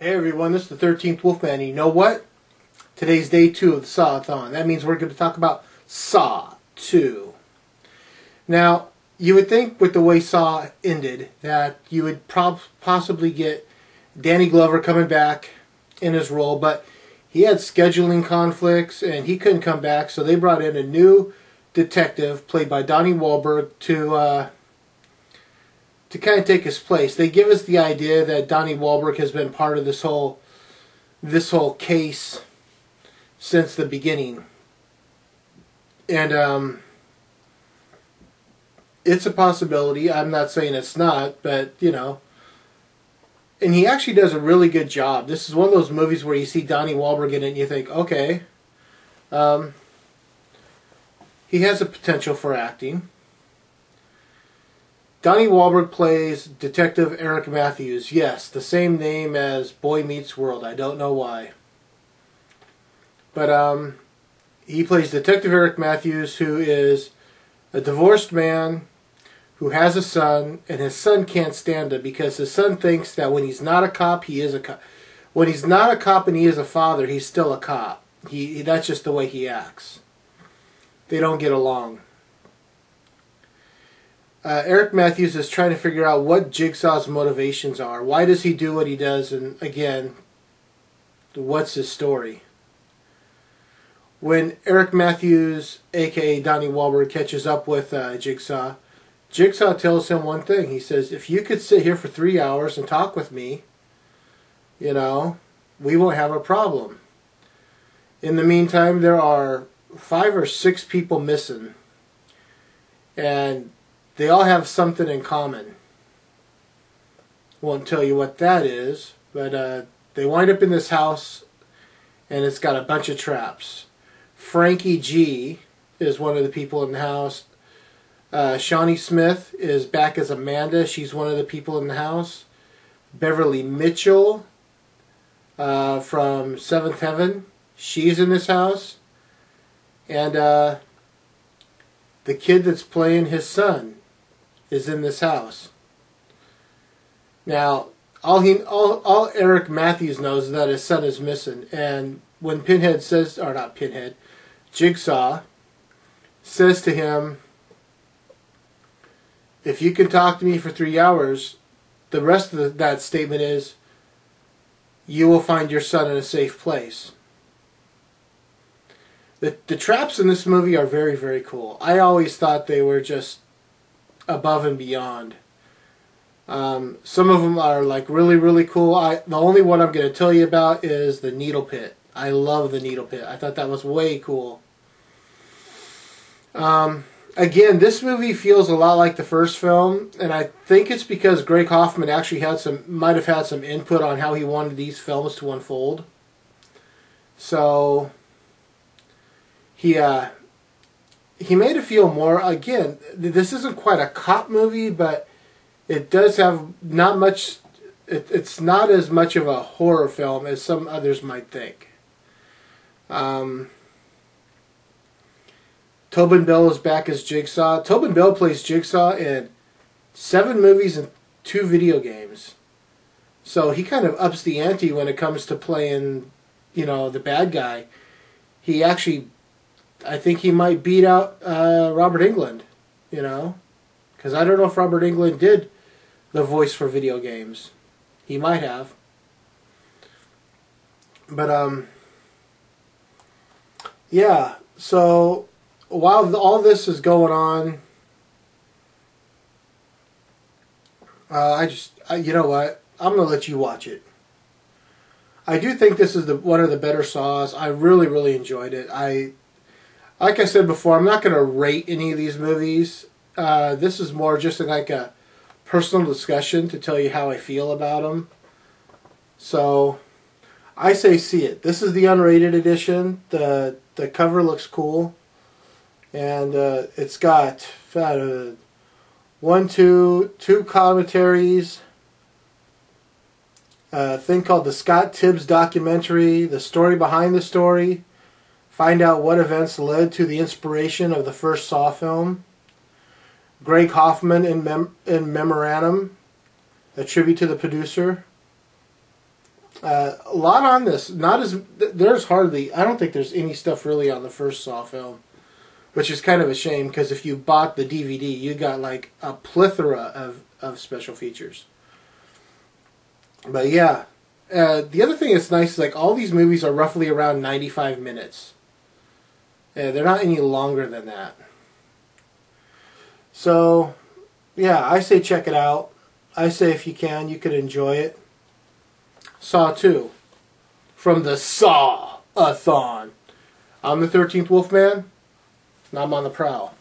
Hey everyone, this is the 13th Wolfman, and you know what? Today's day 2 of the Saw-A-Thon. That means we're going to talk about Saw 2. Now, you would think with the way Saw ended that you would possibly get Danny Glover coming back in his role, but he had scheduling conflicts and he couldn't come back, so they brought in a new detective played by Donnie Wahlberg to kind of take his place. They give us the idea that Donnie Wahlberg has been part of this whole case since the beginning. And it's a possibility. I'm not saying it's not, but you know. And he actually does a really good job. This is one of those movies where you see Donnie Wahlberg in it and you think, okay, he has a potential for acting. Donnie Wahlberg plays Detective Eric Matthews. Yes, the same name as Boy Meets World. I don't know why. But he plays Detective Eric Matthews, who is a divorced man who has a son, and his son can't stand it because his son thinks that when he's not a cop, he is a cop. When he's not a cop and he is a father, he's still a cop. That's just the way he acts. They don't get along. Eric Matthews is trying to figure out what Jigsaw's motivations are. Why does he do what he does? And again, what's his story? When Eric Matthews, a.k.a. Donnie Wahlberg, catches up with Jigsaw, Jigsaw tells him one thing. He says, if you could sit here for 3 hours and talk with me, you know, we won't have a problem. In the meantime, there are 5 or 6 people missing. And they all have something in common. Won't tell you what that is, but they wind up in this house, and it's got a bunch of traps. Frankie G is one of the people in the house. Shawnee Smith is back as Amanda. She's one of the people in the house. Beverly Mitchell from Seventh Heaven, she's in this house. And the kid that's playing his son is in this house. Now, all Eric Matthews knows is that his son is missing. And when Pinhead says, or not Pinhead, Jigsaw says to him, if you can talk to me for 3 hours, the rest of that statement is, you will find your son in a safe place. The traps in this movie are very, very cool. I always thought they were just above and beyond. Some of them are like really, really cool. The only one I'm going to tell you about is the needle pit. I love the needle pit. I thought that was way cool. Again, this movie feels a lot like the first film, and I think it's because Greg Hoffman actually might have had some input on how he wanted these films to unfold. So he made it feel more, again, this isn't quite a cop movie, but it does have not much, it's not as much of a horror film as some others might think. Tobin Bell is back as Jigsaw. Tobin Bell plays Jigsaw in 7 movies and 2 video games. So he kind of ups the ante when it comes to playing, you know, the bad guy. He actually, I think he might beat out Robert Englund, you know. Because I don't know if Robert Englund did the voice for video games. He might have. But, yeah, so while all this is going on, you know what? I'm going to let you watch it. I do think this is one of the better Saws. I really, really enjoyed it. Like I said before, I'm not going to rate any of these movies. This is more just like a personal discussion to tell you how I feel about them. So, I say see it. This is the unrated edition. The cover looks cool. And it's got two commentaries, a thing called the Scott Tibbs documentary, the story behind the story, find out what events led to the inspiration of the first Saw film, Greg Hoffman in memorandum, a tribute to the producer, A lot on this. Not as there's hardly. I don't think there's any stuff really on the first Saw film, which is kind of a shame because if you bought the DVD, you got like a plethora of special features. But yeah, the other thing that's nice is like all these movies are roughly around 95 minutes. They're not any longer than that. So yeah, I say check it out. I say if you can, you could enjoy it. Saw 2 from the Saw-A-Thon. I'm the 13th Wolfman, and I'm on the prowl.